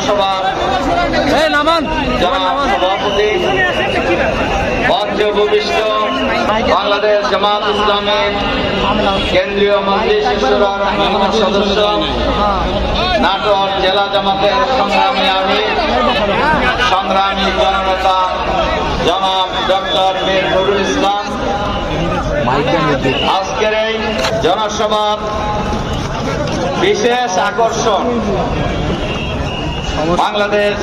জনসভার সভাপতি মঞ্চ উপবিষ্ট বাংলাদেশ জামাত ইসলামের কেন্দ্রীয় মজলিস শুরার সদস্য, নাটোর জেলা জামাতের সংগ্রামী আমির, সংগ্রামী জননেতা জনাব ডক্টর মীর নুরুল ইসলাম। আজকের এই জনসভার বিশেষ আকর্ষণ বাংলাদেশ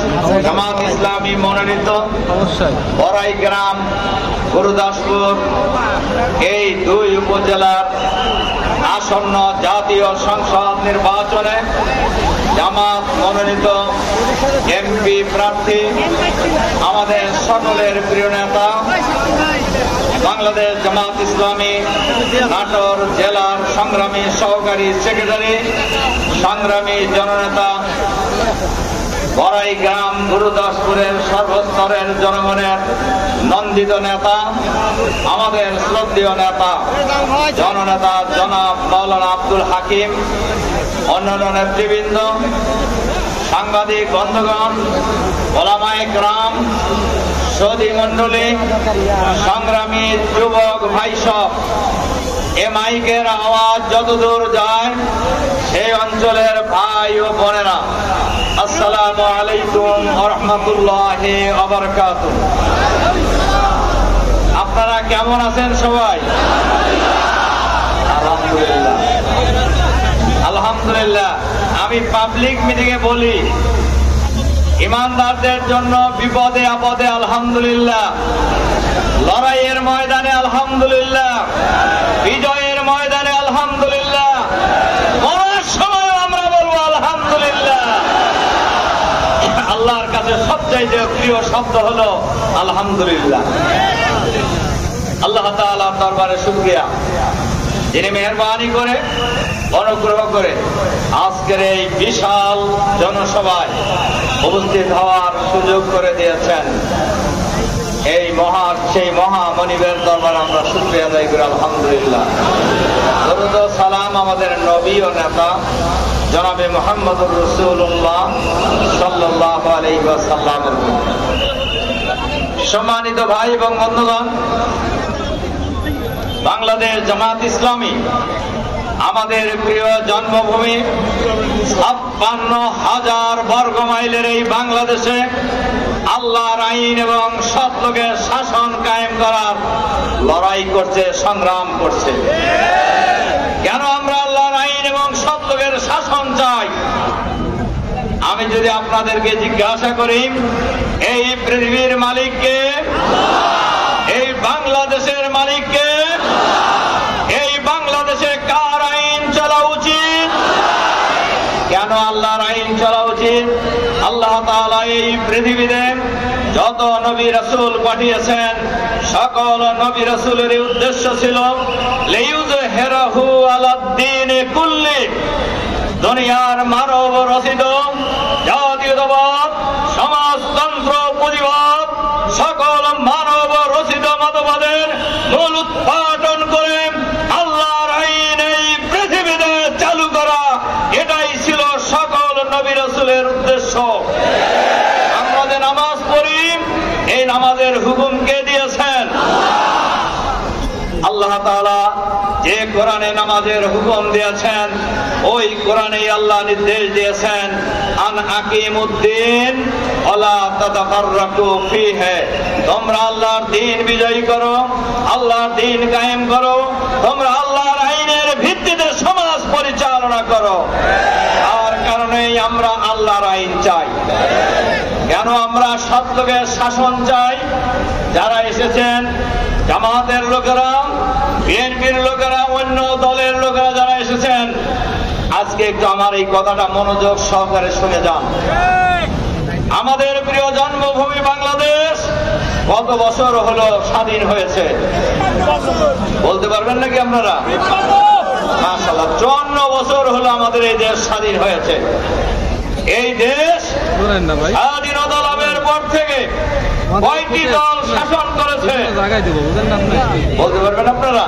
জামাত ইসলামী মনোনীত বড়াই গ্রাম, গুরুদাসপুর এই দুই উপজেলার আসন্ন জাতীয় সংসদ নির্বাচনে জামাত মনোনীত এমপি প্রার্থী আমাদের সকলের প্রিয় নেতা বাংলাদেশ জামাত ইসলামী নাটোর জেলার সংগ্রামী সহকারী সেক্রেটারি, সংগ্রামী জননেতা, বড়াই গ্রাম গুরুদাসপুরের সর্বস্তরের জনগণের নন্দিত নেতা, আমাদের শ্রদ্ধেয় নেতা জননেতা জনাব মাওলানা আব্দুল হাকিম, অন্যান্য নেতৃবৃন্দ, সাংবাদিক বন্ধুগণ, ওলামায়ে কেরাম, সৌদি মন্ডলী, সংগ্রামী যুবক ভাই সব, এ মাইকের আওয়াজ যতদূর যায় সেই অঞ্চলের ভাই ও বোনেরা, আসসালামু আলাইকুম ওয়া রাহমাতুল্লাহি ওয়া বারাকাতুহু। আপনারা কেমন আছেন সবাই? আলহামদুলিল্লাহ, আলহামদুলিল্লাহ। আমি পাবলিক মিটিংয়ে বলি, ইমানদারদের জন্য বিপদে আপদে আলহামদুলিল্লাহ, লড়াইয়ের ময়দানে আলহামদুলিল্লাহ, বিজয়ের ময়দানে আলহামদুলিল্লাহ, মরার সময় আমরা বলবো আলহামদুলিল্লাহ। আল্লাহর কাছে সবচাইতে প্রিয় শব্দ হলো আলহামদুলিল্লাহ। আল্লাহ তাআলার দরবারে শুকরিয়া, যিনি মেহেরবানি করে অনুগ্রহ করে আজকের এই বিশাল জনসভায় উপস্থিত হওয়ার সুযোগ করে দিয়েছেন। সেই মহামনিবের দরবারে আমরা শুকরিয়া আদায় করি আলহামদুলিল্লাহ। দরুদ ও সালাম আমাদের নবী ও নেতা জনাবে মুহাম্মদুর রাসূলুল্লাহ সাল্লাল্লাহু আলাইহি ওয়াসাল্লামের উপর। সম্মানিত ভাই এবং বন্ধুগণ, বাংলাদেশ জামাত ইসলামী আমাদের প্রিয় জন্মভূমি, ৫৬,০০০ বর্গ মাইলের এই বাংলাদেশে আল্লাহর আইন এবং সৎ লোকের শাসন কায়েম করার লড়াই করছে, সংগ্রাম করছে। কেন আমরা আল্লাহর আইন এবং সৎ লোকের শাসন চাই? আমি যদি আপনাদেরকে জিজ্ঞাসা করি, এই পৃথিবীর মালিককে, এই বাংলাদেশের মালিককে, এই বাংলাদেশে কার আইন চলা উচিত? কেন আল্লাহর আইন চলা উচিত? আল্লাহ তাআলা এই পৃথিবীতে যত নবী রাসূল পাঠিয়েছেন, সকল নবী রাসূলের উদ্দেশ্য ছিল লিইয়ুযহিরাহু আলাদ-দীনি কুল্লি, দুনিয়ার মানব রচিত জাতীয়তাবাদ, সমাজতন্ত্র, পুঁজিবাদ, সকল মানব রচিত মতবাদের মূল উৎপাদন করে আল্লাহর আইন এই পৃথিবীতে চালু করা, এটাই ছিল সকল নবী রাসূলের উদ্দেশ্য। আমরা যে নামাজ পড়ি, এই নামাজের হুকুম কে দিয়েছেন? আল্লাহ তাআলা যে কোরআনে নামাজের হুকুম দিয়েছেন, ওই কোরআনেই আল্লাহ নির্দেশ দিয়েছেন, আন আকিমুদ্দিন ওয়ালা তাতাফাররাকু ফীহি, তোমরা আল্লাহর দ্বীন বিজয়ী করো, আল্লাহর দ্বীন কায়েম করো, তোমরা আল্লাহর আইনের ভিত্তিতে সমাজ পরিচালনা করো। আর কারণেই আমরা আল্লাহর আইন চাই। কেন আমরা সৎ লোকের শাসন চাই? যারা এসেছেন, জামাতের লোকেরা, বিএনপির লোকেরা, অন্য দলের লোকেরা যারা এসেছেন, আজকে একটু আমার এই কথাটা মনোযোগ সহকারে শুনে যান। আমাদের প্রিয় জন্মভূমি বাংলাদেশ কত বছর হলো স্বাধীন হয়েছে বলতে পারবেন নাকি আপনারা? মাশাআল্লাহ, 54 বছর হলো আমাদের এই দেশ স্বাধীন হয়েছে। এই দেশ স্বাধীনতা লাভের পর থেকে কয়টি দল শাসন করেছে বলতে পারবেন আপনারা?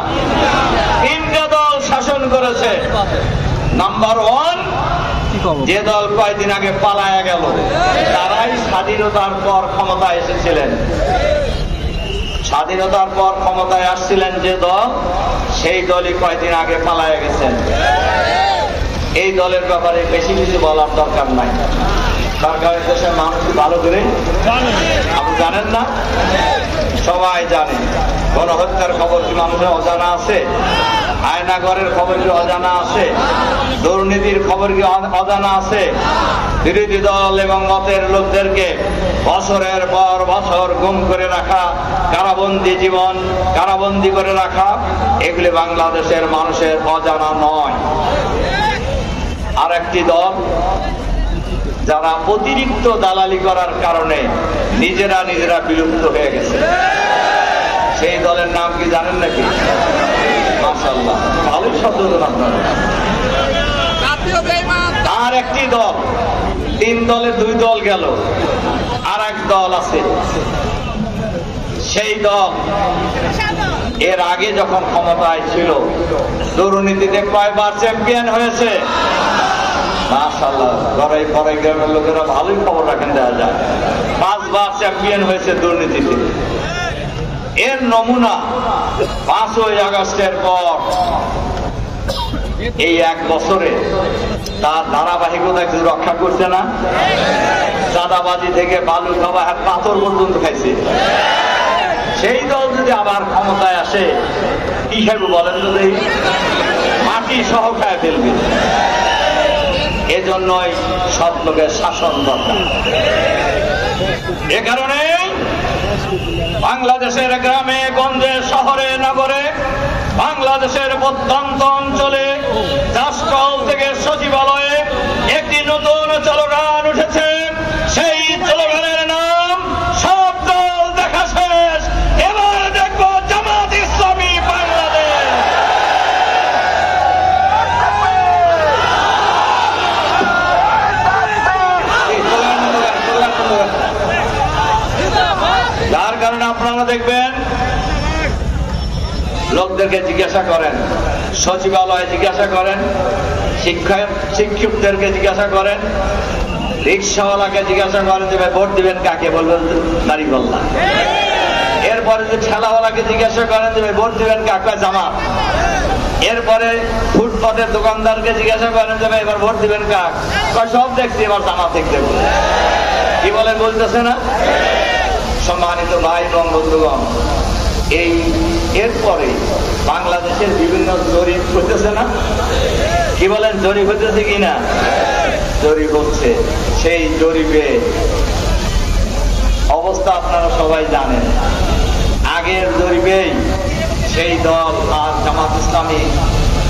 3টে দল শাসন করেছে। নাম্বার 1 যে দল কয়েকদিন আগে পালায়া গেল, তারাই স্বাধীনতার পর ক্ষমতায় এসেছিলেন। স্বাধীনতার পর ক্ষমতায় আসছিলেন যে দল, সেই দলই কয়েকদিন আগে পালায়া গেছেন। এই দলের ব্যাপারে বেশি কিছু বলার দরকার নাই। সরকারের দেশের মানুষ ভালো করে আপনি জানেন না, সবাই জানে। গণহত্যার খবর কি মানুষের অজানা আছে? আয়নাগরের খবর কি অজানা আছে? দুর্নীতির খবর কি অজানা আছে? বিরোধী দল এবং মতের লোকদেরকে বছরের পর বছর গুম করে রাখা, কারাবন্দী জীবন কারাবন্দী করে রাখা, এগুলি বাংলাদেশের মানুষের অজানা নয়। আর একটি দল যারা অতিরিক্ত দালালি করার কারণে নিজেরা বিলুপ্ত হয়ে গেছে, সেই দলের নাম কি জানেন নাকি? মাশাআল্লাহ, ভালোই সচেতন আপনারা। আর একটি দল, 3 দলের 2 দল গেল, আর এক দল আছে। সেই দল এর আগে যখন ক্ষমতায় ছিল, দুর্নীতিতে কয়বার চ্যাম্পিয়ন হয়েছে? মাশাআল্লাহ, গড়াই গ্রামের লোকেরা ভালোই খবর রাখেন, দেখা যায় 5 বার চ্যাম্পিয়ন হয়েছে দুর্নীতিতে। এর নমুনা 5ই আগস্টের পর এই 1 বছরে তার ধারাবাহিকতা কিছু রক্ষা করছে না? চাঁদাবাজি থেকে বালু খাওয়া, পাথর পর্যন্ত খাইছে। সেই দল যদি আবার ক্ষমতায় আসে, কি খাইব বলেন তো? মাটি সহ খায় ফেলবে। এজন্যই সব লোকের শাসন দরকার। এ কারণে বাংলাদেশের গ্রামে গঞ্জে, শহরে, নগরে, বাংলাদেশের প্রত্যন্ত অঞ্চলে রাষ্ট্রল থেকে সচিবালয়ে একটি নতুন স্লোগান উঠেছে। সেই স্লোগানের নাম সব দল দেখা শেষ, এবার দেখবো জামাত ইসলামী বাংলাদেশ। যার কারণে আপনারা দেখবেন লোকদেরকে জিজ্ঞাসা করেন, সচিবালয়ে জিজ্ঞাসা করেন, শিক্ষকদেরকে জিজ্ঞাসা করেন, রিক্সাওয়ালাকে জিজ্ঞাসা করেন যে ভাই ভোট দিবেন কাকে, বলবেন দাঁড়িপাল্লা। এরপরে যে ঠেলাওয়ালাকে জিজ্ঞাসা করেন যে ভাই ভোট দিবেন কাকে, জামাত। এরপরে ফুটপাতের দোকানদারকে জিজ্ঞাসা করেন যে ভাই এবার ভোট দিবেন কাক, সব দেখছি এবার জামাত দেখতে। কি বলেন, বলতেছে না? সম্মানিত ভাই এবং বন্ধুগণ, এরপরে বাংলাদেশের বিভিন্ন জরিপ হইতেছে না? কি বলেন, জরিপ হইতেছে কিনা? জরিপ হচ্ছে। সেই জরিপে অবস্থা আপনারা সবাই জানেন। আগের জরিপেই সেই দল আর জামাত ইসলামী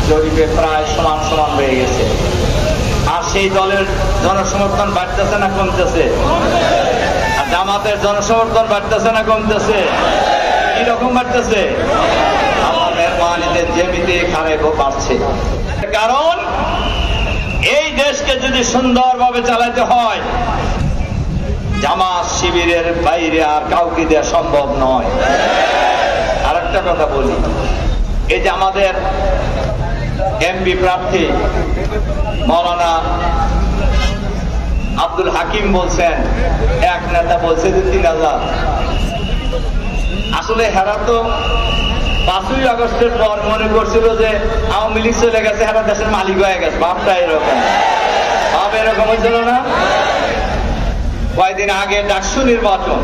জরিপে প্রায় সমান সমান হয়ে গেছে। আর সেই দলের জনসমর্থন বাড়তেছে না কমতেছে? আর জামাতের জনসমর্থন বাড়তেছে না কমতেছে? কিরকম বাড়তেছে? আমাদের মালিদের জমিতে খারাপ বাড়ছে। কারণ এই দেশকে যদি সুন্দরভাবে চালাতে হয়, জামাত শিবিরের বাইরে আর কাউকে দেওয়া সম্ভব নয়। আর একটা কথা বলি, এই যে আমাদের এমপি প্রার্থী মাওলানা আব্দুল হাকিম বলছেন, এক নেতা বলছে যে 3000। আসলে হেরা তো 5ই আগস্টের পর মনে করছিল যে আওয়ামী লীগ চলে গেছে, হেরা দেশের মালিক হয়ে গেছে। ভাবটা এরকম, ভাব এরকম হয়েছিল না? কয়েকদিন আগে ডাকসু নির্বাচন,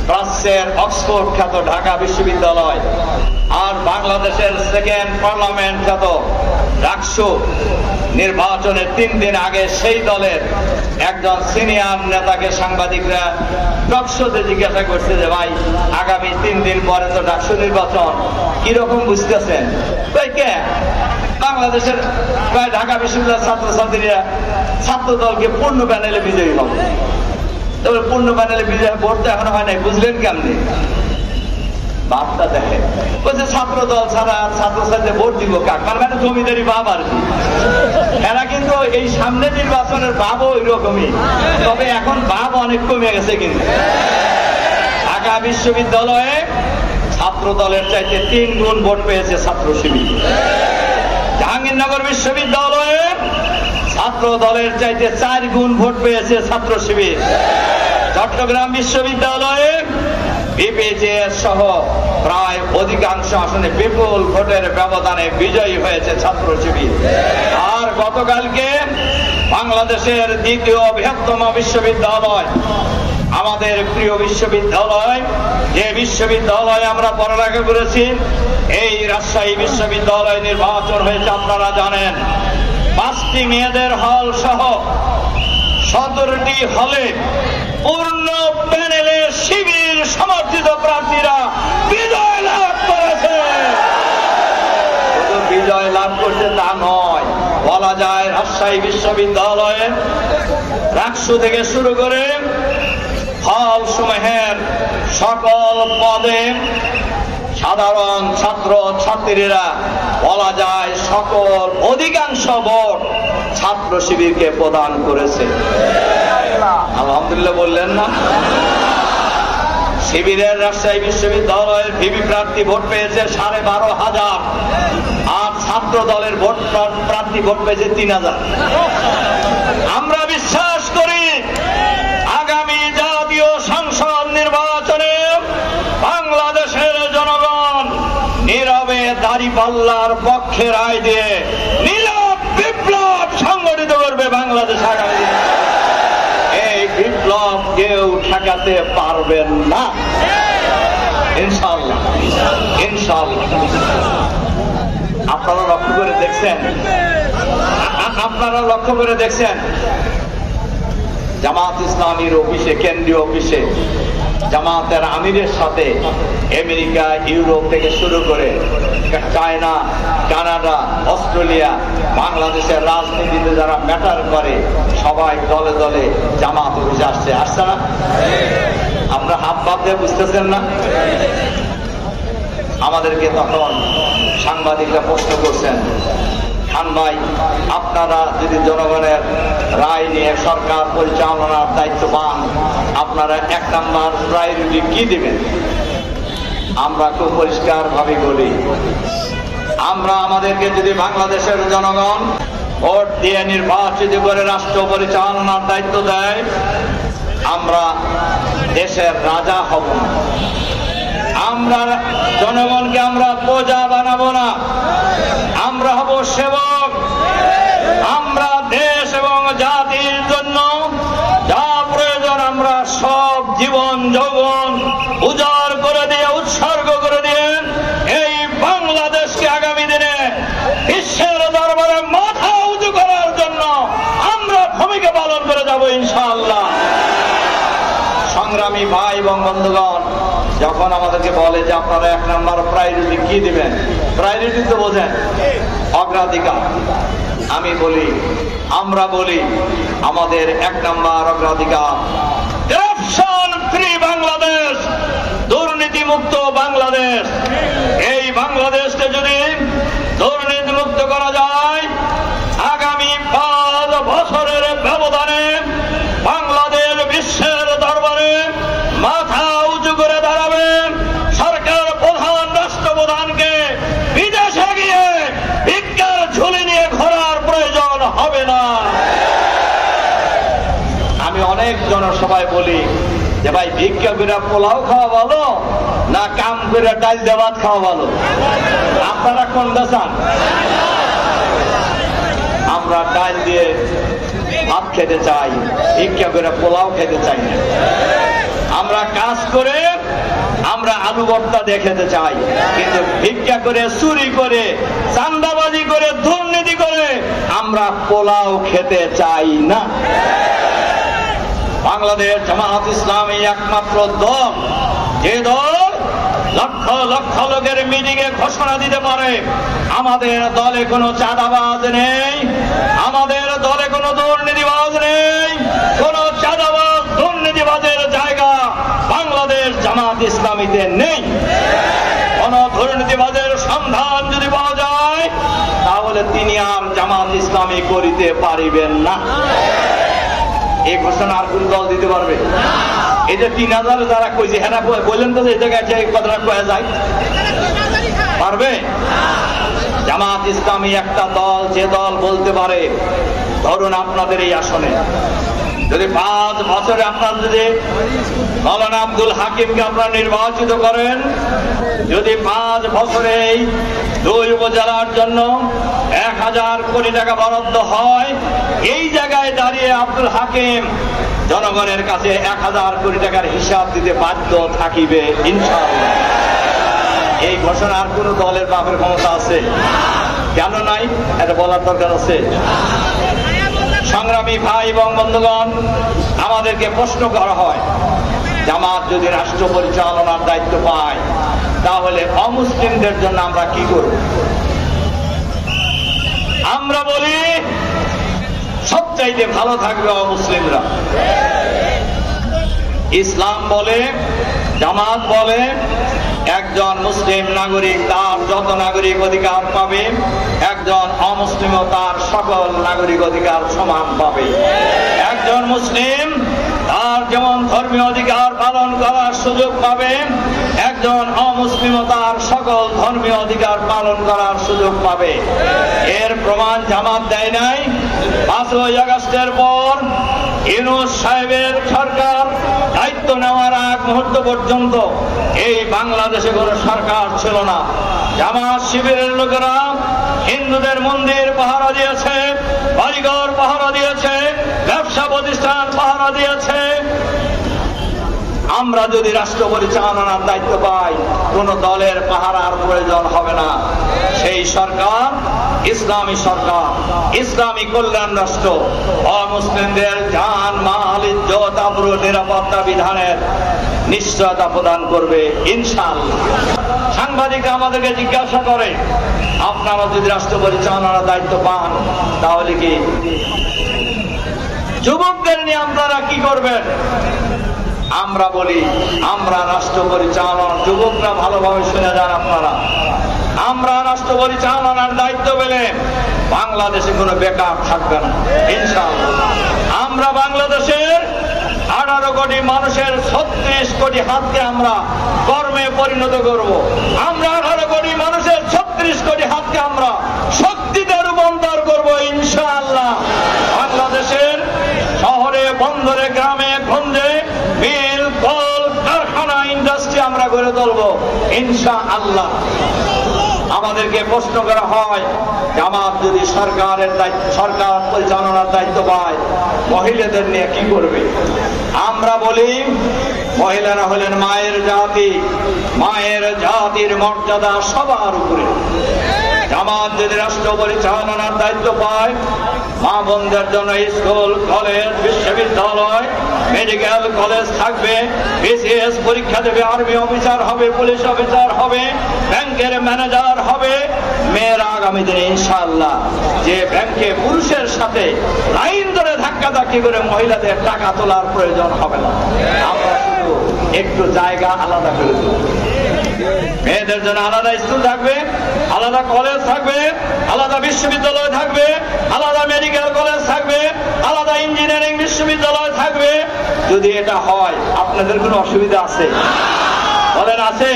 প্রাচ্যের অক্সফোর্ড খ্যাত ঢাকা বিশ্ববিদ্যালয় আর বাংলাদেশের সেকেন্ড পার্লামেন্ট খ্যাত ডাকসু নির্বাচনের 3 দিন আগে সেই দলের একজন সিনিয়র নেতাকে সাংবাদিকরা টকশোতে জিজ্ঞাসা করছে যে ভাই আগামী 3 দিন পরে তো ডাকসু নির্বাচন, কিরকম বুঝতেছেন? বাংলাদেশের প্রায় ঢাকা বিশ্ববিদ্যালয়ের ছাত্রছাত্রীরা ছাত্র দলকে পূর্ণ প্যানেলে বিজয়ী হবে। তবে পূর্ণ প্যানেলে বিজয় ভোট তো এখনো হয় নাই, বুঝলেন কেমনি? ভাবটা দেখেন, বলছে ছাত্র দল ছাড়া ছাত্রছাত্রী ভোট দিব কাক, মানে জমিদারি ভাব আর কি। এরা কিন্তু এই সামনে নির্বাচনের ভাবও ওই রকমই, তবে এখন ভাব অনেক কমে গেছে। কিন্তু ঢাকা বিশ্ববিদ্যালয়ে ছাত্র দলের চাইতে 3 গুণ ভোট পেয়েছে ছাত্র শিবির। জাহাঙ্গীরনগর বিশ্ববিদ্যালয়ে ছাত্র ছাত্র দলের চাইতে 4 গুণ ভোট পেয়েছে ছাত্র শিবির। চট্টগ্রাম বিশ্ববিদ্যালয়ে বিপিজেএস সহ প্রায় অধিকাংশ আসনে বিপুল ভোটের ব্যবধানে বিজয়ী হয়েছে ছাত্র শিবির। আর গতকালকে বাংলাদেশের দ্বিতীয় বৃহত্তম বিশ্ববিদ্যালয়, আমাদের প্রিয় বিশ্ববিদ্যালয়, যে বিশ্ববিদ্যালয়ে আমরা পড়ালেখা করেছি, এই রাজশাহী বিশ্ববিদ্যালয় নির্বাচন হয়েছে আপনারা জানেন। 5টি মেয়েদের হল সহ 17টি হলে পূর্ণ প্যানেলে শিবির সমর্থিত প্রার্থীরা বিজয় লাভ করেছে। শুধু বিজয় লাভ করছে তা নয়, বলা যায় রাজশাহী বিশ্ববিদ্যালয়ে রাকসু থেকে শুরু করে হল সমূহের সকল পদে সাধারণ ছাত্র ছাত্রীরা বলা যায় সকল অধিকাংশ ভোট ছাত্র শিবিরকে প্রদান করেছে। আলহামদুলিল্লাহ বললেন না? শিবিরের রাজশাহী বিশ্ববিদ্যালয়ের ভিপি প্রার্থী ভোট পেয়েছে 12,500 আর ছাত্র দলের ভোট প্রার্থী ভোট পেয়েছে 3,000। আমরা বিশ্বাস করি আগামী জাতীয় সংসদ নির্বাচনে বাংলাদেশের জনগণ নীরবে দাঁড়িপাল্লার পক্ষে রায় দিয়ে নীরব বিপ্লব সংগঠিত করবে বাংলাদেশ আগামী দিনে। এই বিপ্লব কেউ ঠেকাতে পারবেন না, ইনশাআল্লাহ ইনশাআল্লাহ। আপনারা লক্ষ্য করে দেখছেন জামাত ইসলামীর অফিসে, কেন্দ্রীয় অফিসে জামাতের আমিরের সাথে আমেরিকা, ইউরোপ থেকে শুরু করে চায়না, কানাডা, অস্ট্রেলিয়া, বাংলাদেশের রাজনীতিতে যারা ম্যাটার করে সবাই দলে দলে জামাত অফিসে আসছে না? আমরা হাত ভাব দিয়ে বুঝতেছেন না? আমাদেরকে তখন সাংবাদিকরা প্রশ্ন করছেন, খান ভাই, আপনারা যদি জনগণের রায় নিয়ে সরকার পরিচালনার দায়িত্ব পান, আপনারা 1 নম্বর প্রায়োরিটি কি দিবেন? আমরা খুব পরিষ্কার ভাবে বলি, আমরা আমাদেরকে যদি বাংলাদেশের জনগণ ভোট দিয়ে নির্বাচিত করে রাষ্ট্র পরিচালনার দায়িত্ব দেয়, আমরা দেশের রাজা হব না। আমরা জনগণকে আমরা প্রজা বানাবো না, আমরা হব সেবক। আমরা দেশ এবং জাতির জন্য যা প্রয়োজন আমরা সব জীবন যৌবন উজাড় করে দিয়ে, উৎসর্গ করে দিয়ে এই বাংলাদেশকে আগামী দিনে বিশ্বের দরবারে মাথা উঁচু করার জন্য আমরা ভূমিকা পালন করে যাব ইনশাআল্লাহ। সংগ্রামী ভাই এবং বন্ধুগণ, যখন আমাদেরকে বলে যে আপনারা 1 নম্বর প্রায়োরিটি কি দিবেন, প্রায়োরিটি তো বোঝেন, অগ্রাধিকার। আমি বলি, আমরা বলি আমাদের 1 নম্বর অগ্রাধিকার করাপশন ফ্রি বাংলাদেশ, দুর্নীতি মুক্ত বাংলাদেশ। এই বাংলাদেশকে যদি দুর্নীতি মুক্ত করা যায়, আগামী 5 বছরের ব্যবধানে বাংলাদেশ বিশ্বের দরবারে মাথা উঁচু করে দাঁড়াবে। সরকার প্রধান, রাষ্ট্রপ্রধানকে বিদেশে গিয়ে ভিক্ষার ঝুলি নিয়ে ঘোরার প্রয়োজন হবে না। আমি অনেক জনসভায় বলি যে ভাই, ভিক্ষা করে পোলাও খাওয়া ভালো না কাম করে ডাল দিয়ে ভাত খাওয়া ভালো? আপনারা কোনটা চান? আমরা ডাল দিয়ে ভাত খেতে চাই, ভিক্ষা করে পোলাও খেতে চাই না। আমরা কাজ করে আমরা আলু ভর্তা দিয়ে খেতে চাই, কিন্তু ভিক্ষা করে, চুরি করে, চাঁদাবাজি করে, দুর্নীতি করে আমরা পোলাও খেতে চাই না। বাংলাদেশ জামাত ইসলামী একমাত্র দল, যে দল লক্ষ লক্ষ লোকের মিটিং এ ঘোষণা দিতে পারে আমাদের দলে কোনো চাঁদাবাজ নেই, আমাদের দলে কোনো দুর্নীতিবাজ নেই, কোন চাঁদাবাজ দুর্নীতিবাজের জায়গা বাংলাদেশ জামাত ইসলামীতে নেই। কোন দুর্নীতিবাজের সন্ধান যদি পাওয়া যায়, তাহলে তিনি আর জামাত ইসলামী করিতে পারিবেন না। এই ঘোষণা আর কোন দল দিতে পারবে? এই যে 3,000 যারা কইছে, হ্যাঁ বললেন তো এই জায়গায় কথাটা কয়া যায়, পারবে? জামাত ইসলামী একটা দল, যে দল বলতে পারে ধরুন আপনাদের এই আসনে যদি 5 বছরে আপনারা যদি মাওলানা আব্দুল হাকিমকে আপনারা নির্বাচিত করেন, যদি 5 বছরে এই 2 উপজেলার জন্য 1000 কোটি টাকা বরাদ্দ হয়, এই জায়গায় দাঁড়িয়ে আব্দুল হাকিম জনগণের কাছে 1000 কোটি টাকার হিসাব দিতে বাধ্য থাকিবে ইনশাআল্লাহ। এই ঘোষণার কোন দলের বাপের ক্ষমতা আছে? কেন নাই? এটা বলার দরকার আছে। সংগ্রামী ভাই এবং বন্ধুগণ, আমাদেরকে প্রশ্ন করা হয়, জামাত যদি রাষ্ট্র পরিচালনার দায়িত্ব পায় তাহলে অমুসলিমদের জন্য আমরা কি করব? আমরা বলি সবচাইতে ভালো থাকবে অমুসলিমরা। ইসলাম বলে, জামাত বলে, একজন মুসলিম নাগরিক তার যত নাগরিক অধিকার পাবে, একজন অমুসলিমও তার সকল নাগরিক অধিকার সমান পাবে। একজন মুসলিম তার যেমন ধর্মীয় অধিকার পালন করার সুযোগ পাবে, একজন অমুসলিমও তার সকল ধর্মীয় অধিকার পালন করার সুযোগ পাবে। এর প্রমাণ জামাত দেয় নাই? 5ই আগস্টের পর ইউনূস সাহেবের সরকার দায়িত্ব নেওয়ার আগ মুহূর্ত পর্যন্ত এই বাংলাদেশে কোনো সরকার ছিল না। জামাত শিবিরের লোকেরা হিন্দুদের মন্দির পাহারা দিয়েছে, বাড়িঘর পাহারা দিয়েছে, ব্যবসা প্রতিষ্ঠান পাহারা দিয়েছে। আমরা যদি রাষ্ট্র পরিচালনার দায়িত্ব পাই, কোন দলের পাহারার প্রয়োজন হবে না। সেই সরকার ইসলামী সরকার, ইসলামী কল্যাণ রাষ্ট্র, অমুসলিমদের জান মাল ইজ্জত আবরু নিরাপত্তা বিধানের নিশ্চয়তা প্রদান করবে ইনশাআল্লাহ। সাংবাদিকরা আমাদেরকে জিজ্ঞাসা করে, আপনারা যদি রাষ্ট্র পরিচালনার দায়িত্ব পান তাহলে কি যুবকদের নিয়ে আপনারা কি করবেন? আমরা বলি, আমরা রাষ্ট্র পরিচালনার, যুবকরা ভালোভাবে শুনে যান আপনারা, আমরা রাষ্ট্র পরিচালনার দায়িত্ব পেলে বাংলাদেশে কোনো বেকার থাকবে না ইনশাআল্লাহ। আমরা বাংলাদেশের 18 কোটি মানুষের 36 কোটি হাতকে আমরা কর্মে পরিণত করব। আমরা 18 কোটি মানুষের 36 কোটি হাতকে আমরা শক্তিতে রূপান্তর করব ইনশাআল্লাহ। বাংলাদেশের শহরে, বন্দরে, গ্রামে, গঞ্জে মিল, কল কারখানা, ইন্ডাস্ট্রি আমরা গড়ে তুলব ইনশাআল্লাহ। আমাদেরকে প্রশ্ন করা হয়, জামাত যদি সরকারের দায়িত্ব, সরকার পরিচালনার দায়িত্ব পায়, মহিলাদের নিয়ে কি করবে? আমরা বলি, মহিলারা হলেন মায়ের জাতি, মায়ের জাতির মর্যাদা সবার উপরে। জামাত যদি রাষ্ট্র পরিচালনার দায়িত্ব পায়, মা বোনদের জন্য স্কুল, কলেজ, বিশ্ববিদ্যালয়, মেডিকেল কলেজ থাকবে, বিসিএস পরীক্ষা দেবে, আর্মি অফিসার হবে, পুলিশ অফিসার হবে, ব্যাংকের ম্যানেজার হবে। মেয়েরা আগামী দিনে ইনশাআল্লাহ যে ব্যাংকে পুরুষের সাথে লাইন ধরে ধাক্কাধাক্কি করে মহিলাদের টাকা তোলার প্রয়োজন হবে না। আমরা শুধু একটু জায়গা আলাদা করে দেব। মেয়েদের জন্য আলাদা স্কুল থাকবে, আলাদা কলেজ থাকবে, আলাদা বিশ্ববিদ্যালয় থাকবে, আলাদা মেডিকেল কলেজ থাকবে, আলাদা ইঞ্জিনিয়ারিং বিশ্ববিদ্যালয় থাকবে। যদি এটা হয়, আপনাদের কোনো অসুবিধা আছে? বলেন আছে?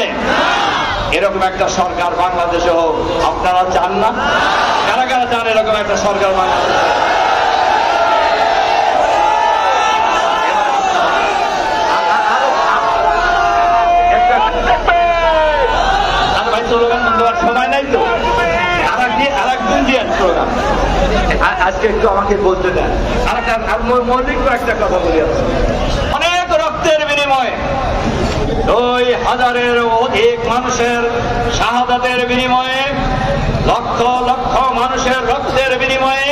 এরকম একটা সরকার বাংলাদেশে হোক আপনারা চান না? কারা কারা চান এরকম একটা সরকার বাংলাদেশে? সময় নাই তো, আরেকদিন দিয়ে প্রোগ্রাম আজকে একটু আমাকে বলতে দেন। আর মৌলিক একটা কথা বলি, অনেক রক্তের বিনিময়ে 2000-এর অধিক মানুষের শাহাদাতের বিনিময়ে, লক্ষ লক্ষ মানুষের রক্তের বিনিময়ে,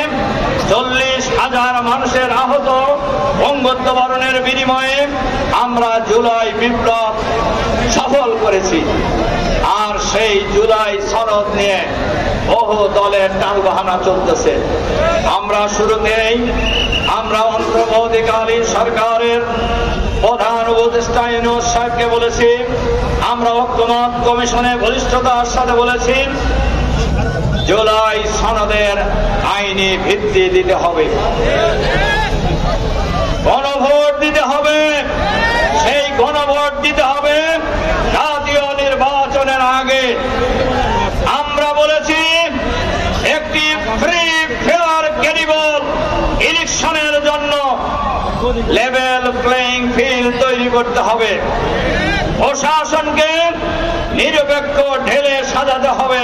40,000 মানুষের আহত অঙ্গত্ব বরণের বিনিময়ে আমরা জুলাই বিপ্লব সফল করেছি। আর সেই জুলাই সনদ নিয়ে বহু দলের টালবাহানা চলতেছে। আমরা শুরুতেই আমরা অন্তর্বর্তীকালীন সরকারের প্রধান উপদেষ্টা ইউনূস সাহেবকে বলেছি, আমরা ঐক্যমত কমিশনে বলিষ্ঠতার সাথে বলেছি, জুলাই সনদের আইনি ভিত্তি দিতে হবে, গণভোট দিতে হবে। সেই গণভোট দিতে হবে জাতীয় নির্বাচনের আগে। আমরা বলেছি একটি ফ্রি, ফেয়ার, ক্রেডিবল ফিল্ড তৈরি করতে হবে। প্রশাসনকে নিরপেক্ষ ঢেলে সাজাতে হবে।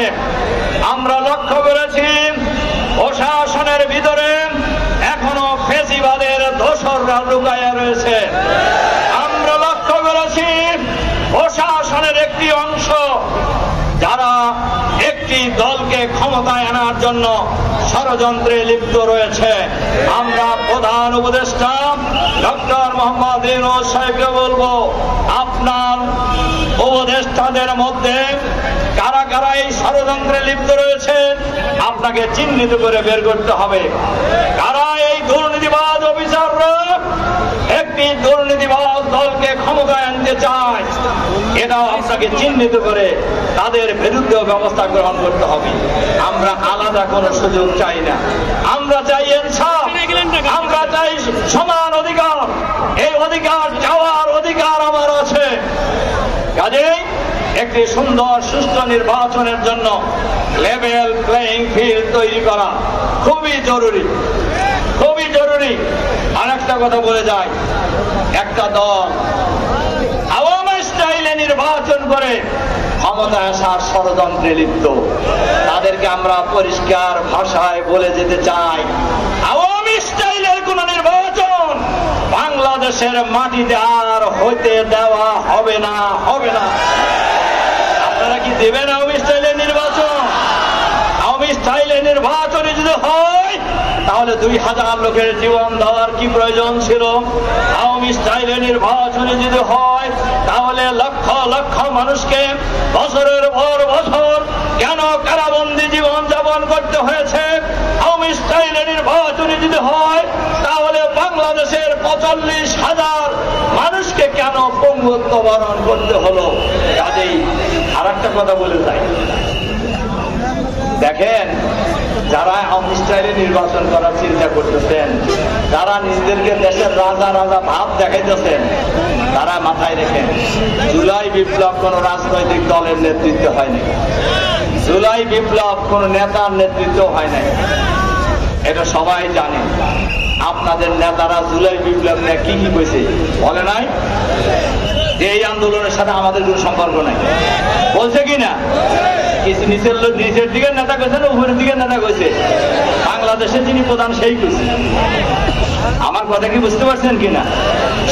আমরা লক্ষ্য করেছি প্রশাসনের ভিতরে এখনো ফেসিবাদের দোসররা লুকায়া রয়েছে। আমরা লক্ষ্য করেছি প্রশাসনের একটি অংশ যারা একটি দলকে ক্ষমতায় আনার জন্য ষড়যন্ত্রে লিপ্ত রয়েছে। আমরা প্রধান উপদেষ্টা ডক্টর মোহাম্মদ ইউনূস সাহেবকে বলবো, আপনার উপদেষ্টাদের মধ্যে কারা কারা এই ষড়যন্ত্রে লিপ্ত রয়েছে আপনাকে চিহ্নিত করে বের করতে হবে। কারা এই দুর্নীতিবাজ অফিসাররা একটি দুর্নীতিবাজ দলকে ক্ষমতায় আনতে চায়, এটাও আপনাকে চিহ্নিত করে তাদের বিরুদ্ধে ব্যবস্থা গ্রহণ করতে হবে। আমরা আলাদা কোনো সুযোগ চাই না, আমরা চাই ইনসাফ, আমরা চাই সমান অধিকার। এই অধিকার চাওয়ার অধিকার আমার আছে। কাজেই একটি সুন্দর সুষ্ঠু নির্বাচনের জন্য লেভেল প্লেইং ফিল্ড তৈরি করা খুবই জরুরি, খুবই জরুরি। আর একটা কথা বলে যায়, একটা দল আওয়ামী স্টাইলে নির্বাচন করে ক্ষমতায় আসার ষড়যন্ত্রে লিপ্ত, তাদেরকে আমরা পরিষ্কার ভাষায় বলে যেতে চাই, আওয়ামী স্টাইলের কোন নির্বাচন বাংলাদেশের মাটিতে আর হইতে দেওয়া হবে না, হবে না। আপনারা কি দেবেন আওয়ামী স্টাইলের নির্বাচন? আওয়ামী স্টাইলের নির্বাচনে যদি হয় তাহলে 2000 লোকের জীবন দেওয়ার কি প্রয়োজন ছিল? আওয়ামী স্টাইলের নির্বাচনে যদি হয় তাহলে লক্ষ লক্ষ মানুষকে বছরের পর বছর কেন কারাবন্দী জীবন যাপন করতে হয়েছে? আওয়ামী স্টাইলের নির্বাচনে যদি হয় তাহলে বাংলাদেশের 45,000 মানুষকে কেন পঙ্গুত্ব বরণ করতে হলো? কাজেই আর একটা কথা বলে যাই, দেখেন যারা আওয়ামী স্টাইলে নির্বাচন করার চিন্তা করতেছেন, যারা নিজেদেরকে দেশের রাজা রাজা ভাব দেখাইতেছেন, তারা মাথায় রেখেন জুলাই বিপ্লব কোন রাজনৈতিক দলের নেতৃত্ব হয়নি, জুলাই বিপ্লব কোন নেতার নেতৃত্ব হয় নাই। এটা সবাই জানে। আপনাদের নেতারা জুলাই বিপ্লব নিয়ে কি কি কইছে বলে নাই? যে এই আন্দোলনের সাথে আমাদের কোনো সম্পর্ক নাই বলছে কিনা? নিচের দিকে নেতা কইছে না উপরের দিকে নেতা কইছে? বাংলাদেশের যিনি প্রধান সেই কইছে। আমার কথা কি বুঝতে পারছেন কিনা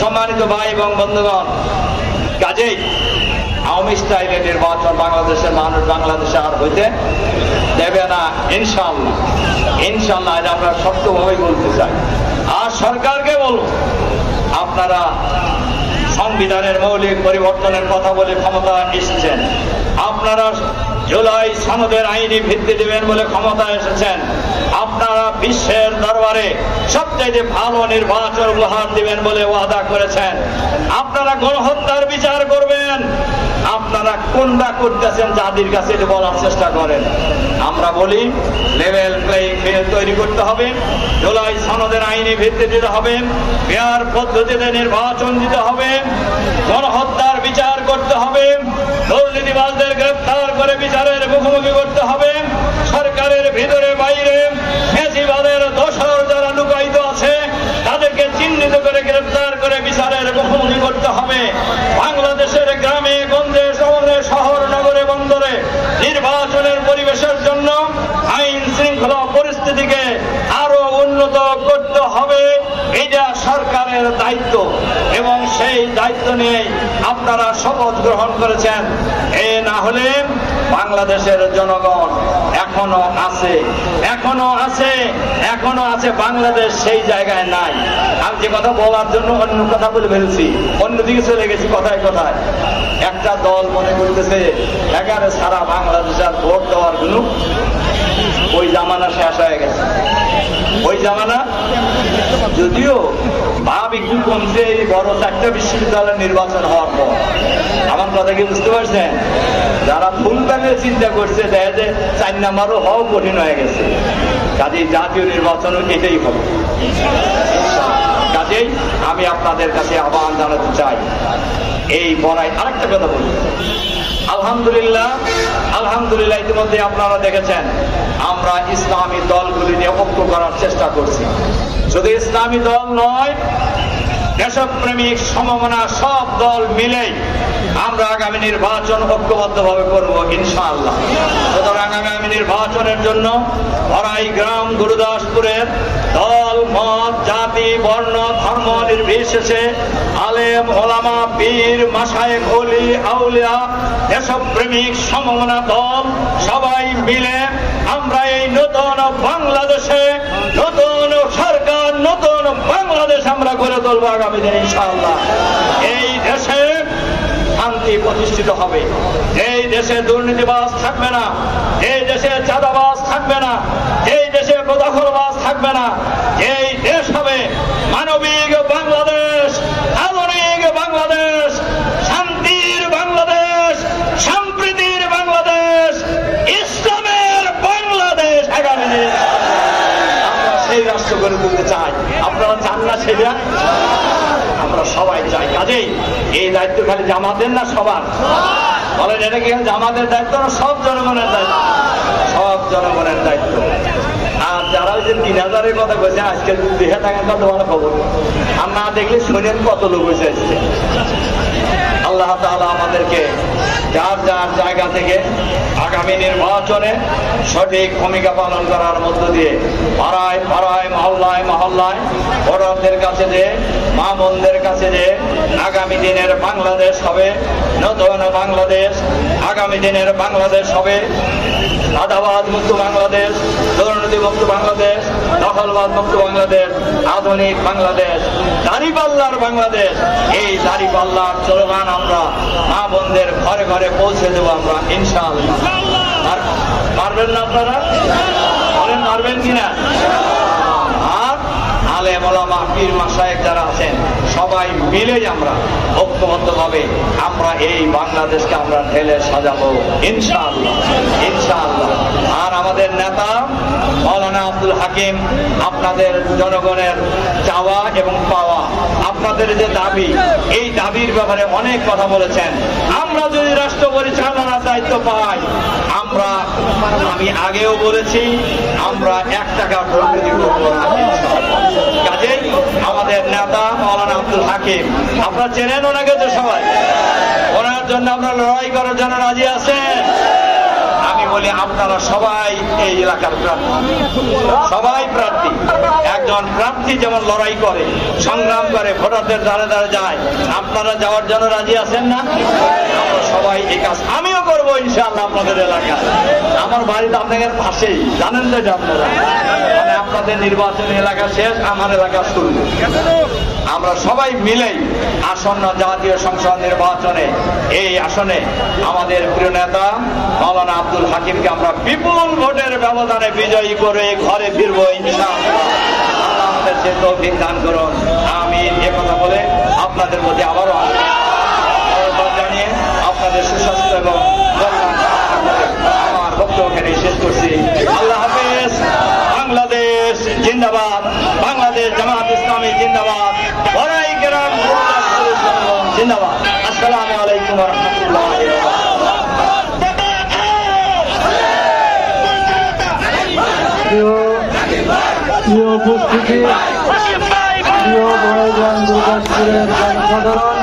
সম্মানিত ভাই এবং বন্ধুগণ? কাজেই আওয়ামী স্টাইলের নির্বাচন বাংলাদেশের মানুষ বাংলাদেশে আর হইতে দেবে না ইনশাআল্লাহ, ইনশাআল্লাহ। এটা আমরা শক্তভাবে বলতে চাই। আর সরকারকে বলবো, আপনারা সংবিধানের মৌলিক পরিবর্তনের কথা বলে ক্ষমতা এসেছেন, আপনারা জুলাই সনদের আইনি ভিত্তি দেবেন বলে ক্ষমতা এসেছেন, আপনারা বিশ্বের দরবারে সবচেয়ে ভালো নির্বাচন উপহার দিবেন বলে ওয়াদা করেছেন, আপনারা গণহত্যার বিচার করবেন, আপনারা কোনটা করতেছেন যাদের কাছে এটা বলার চেষ্টা করেন। আমরা বলি লেভেল প্লেইং ফিল্ড তৈরি করতে হবে, জুলাই সনদের আইনি ভিত্তি দিতে হবে, ফেয়ার পদ্ধতিতে নির্বাচন দিতে হবে, গণহত্যার বিচার করতে হবে, দুর্নীতিবাজদের গ্রেফতার করে বিচারের মুখোমুখি করতে হবে, সরকারের ভিতরে বাইরে ফ্যাসিবাদের দোসর যারা লুকায়িত আছে তাদেরকে চিহ্নিত করে গ্রেফতার করে বিচারের মুখোমুখি করতে হবে। বাংলাদেশের গ্রামে গঞ্জে শহরে শহর নগরে বন্দরে নির্বাচনের পরিবেশের জন্য আইন শৃঙ্খলা পরিস্থিতিকে আরো উন্নত করতে হবে। এটা সরকারের দায়িত্ব এবং সেই দায়িত্ব নিয়ে আপনারা শপথ গ্রহণ করেছেন। এ না হলে বাংলাদেশের জনগণ এখনো আছে, এখনো আছে, এখনো আছে, বাংলাদেশ সেই জায়গায় নাই। আমি যে কথা বলার জন্য অন্য কথা বলে ফেলছি, অন্যদিকে চলে গেছি কথায় কথায়। একটা দল মনে করতেছে এখানে সারা বাংলাদেশের ভোট দেওয়ার জন্য ওই জামানা শেষ হয়ে গেছে। ওই জামানা যদিও ভাব একটু কমছে এই বড় 4টা বিশ্ববিদ্যালয়ের নির্বাচন হওয়ার পর। আমার কথা কি বুঝতে পারছেন? যারা ফুল প্যানেল চিন্তা করছে দেখা যায় 4 নাম্বারও হওয়া কঠিন হয়ে গেছে। কাজেই জাতীয় নির্বাচনও এটাই হবে। কাজেই আমি আপনাদের কাছে আহ্বান জানাতে চাই, এই বড়াই আরেকটা কথা বলি। আলহামদুলিল্লাহ, আলহামদুলিল্লাহ ইতিমধ্যে আপনারা দেখেছেন আমরা ইসলামী দলগুলি নিয়ে ঐক্য করার চেষ্টা করছি। শুধু ইসলামী দল নয়, দেশপ্রেমিক সমমনা সব দল মিলে আমরা আগামী নির্বাচন ঐক্যবদ্ধভাবে করব ইনশাআল্লাহ। সুতরাং আগামী নির্বাচনের জন্য বড়াই গ্রাম গুরুদাসপুরের দল মত জাতি বর্ণ ধর্ম নির্বিশেষে আলেম ওলামা পীর মাশায়েখ ওলি আউলিয়া দেশপ্রেমিক সমমনা দল সবাই মিলে আমরা এই নতুন বাংলাদেশে নতুন সরকার নতুন বাংলাদেশ আমরা গড়ে তুলব আগামী দিনে ইনশাআল্লাহ। এই দেশে শান্তি প্রতিষ্ঠিত হবে, এই দেশে দুর্নীতিবাজ থাকবে না, এই দেশে চাঁদাবাজ থাকবে না, এই দেশে দখলবাজ থাকবে না। এই দেশ হবে মানবিক বাংলাদেশ, আধুনিক বাংলাদেশ, শান্তির বাংলাদেশ, সম্প্রীতির বাংলাদেশ, ইসলামের বাংলাদেশ। আগামী দিনে আমরা সেই রাষ্ট্র গড়ে তুলতে চাই। আপনারা চান না সেটা? আমরা সবাই চাই। কাজেই এই দায়িত্ব খালি জামাতের না সবার? বলেন এটা কি জামাতের দায়িত্ব না সব জনগণের দায়িত্ব? সব জনগণের দায়িত্ব। আর যারা ওই যে 3000-এর কথা বলছে আজকে 2000 টাকার কত ভালো খবর, আর না দেখলে শোনেন কত লোক হয়েছে আজকে। আল্লাহ তাআলা আমাদেরকে যার যার জায়গা থেকে আগামী নির্বাচনে সঠিক ভূমিকা পালন করার মধ্য দিয়ে পাড়ায় পাড়ায় মহল্লায় মহল্লায় বড়দের কাছে যে মা বোনদের কাছে যে আগামী দিনের বাংলাদেশ হবে নতুন বাংলাদেশ, আগামী দিনের বাংলাদেশ হবে চাঁদাবাজ মুক্ত বাংলাদেশ, দুর্নীতি মুক্ত বাংলাদেশ, দখলবাজ মুক্ত বাংলাদেশ, আধুনিক বাংলাদেশ, দাঁড়িপাল্লার বাংলাদেশ। এই দাঁড়িপাল্লার স্লোগান আমরা মা বোনদের ঘরে ঘরে পৌঁছে দেবো আমরা ইনশাআল্লাহ। আর পারবেন না আপনারা? বলেন পারবেন কিনা? আর আলেম ওলামা পীর মাশায়েখ যারা আছেন সবাই মিলে আমরা ঐক্যবদ্ধভাবে আমরা এই বাংলাদেশকে আমরা ঢেলে সাজাবো ইনশাআল্লাহ ইনশাআল্লাহ। আর আমাদের নেতা মাওলানা আব্দুল হাকিম আপনাদের জনগণের চাওয়া এবং পাওয়া, আপনাদের যে দাবি, এই দাবির ব্যাপারে অনেক কথা বলেছেন। আমরা যদি রাষ্ট্র পরিচালনার দায়িত্ব পাই, আমরা আমি আগেও বলেছি আমরা 1 টাকা দুর্নীতি করবো না। কাজেই আমাদের নেতা মাওলানা আব্দুল হাকিম, আপনারা চেনেন ওনাকে তো সবাই, ওনার জন্য আপনারা লড়াই করার জন্য রাজি আছেন? আমি বলি আপনারা সবাই এই এলাকার প্রার্থী, সবাই প্রার্থী। একজন প্রার্থী যেমন লড়াই করে সংগ্রাম করে ভোটারদের দ্বারে দ্বারে যায়, আপনারা যাওয়ার জন্য রাজি আছেন না? আমরা সবাই এই কাজ আমিও করবো ইনশাআল্লাহ। আপনাদের এলাকায় আমার বাড়িতে আপনাদের পাশেই, জানেন তো এটা আপনারা, মানে আপনাদের নির্বাচনী এলাকা শেষ, আমার এলাকা শুরু। আমরা সবাই মিলেই আসন্ন জাতীয় সংসদ নির্বাচনে এই আসনে আমাদের প্রিয় নেতা মাওলানা আব্দুল হাকিমকে আমরা বিপুল ভোটের ব্যবধানে বিজয়ী করে ঘরে ফিরবো ইনশাআল্লাহ। আল্লাহ আমাদের সে তৌফিক দান করুন, আমিন। এ কথা বলে আপনাদের প্রতি আবারও জানিয়ে আপনাদের সুস্বাস্থ্য এবং কল্যাণ আমার বক্তব্য এখানে শেষ করছি। আল্লাহ হাফেজ। বাংলাদেশ জিন্দাবাদ, বাংলাদেশ জামাত ইসলামী জিন্দাবাদ, বড়াই গ্রাম জিন্দাবাদ। আসসালামু আলাইকুম ওয়া রাহমাতুল্লাহি ওয়া বারাকাতুহু। উপস্থিতি প্রিয় বড়াইগ্রাম গুরুদাসপুরের জনসাধারণ,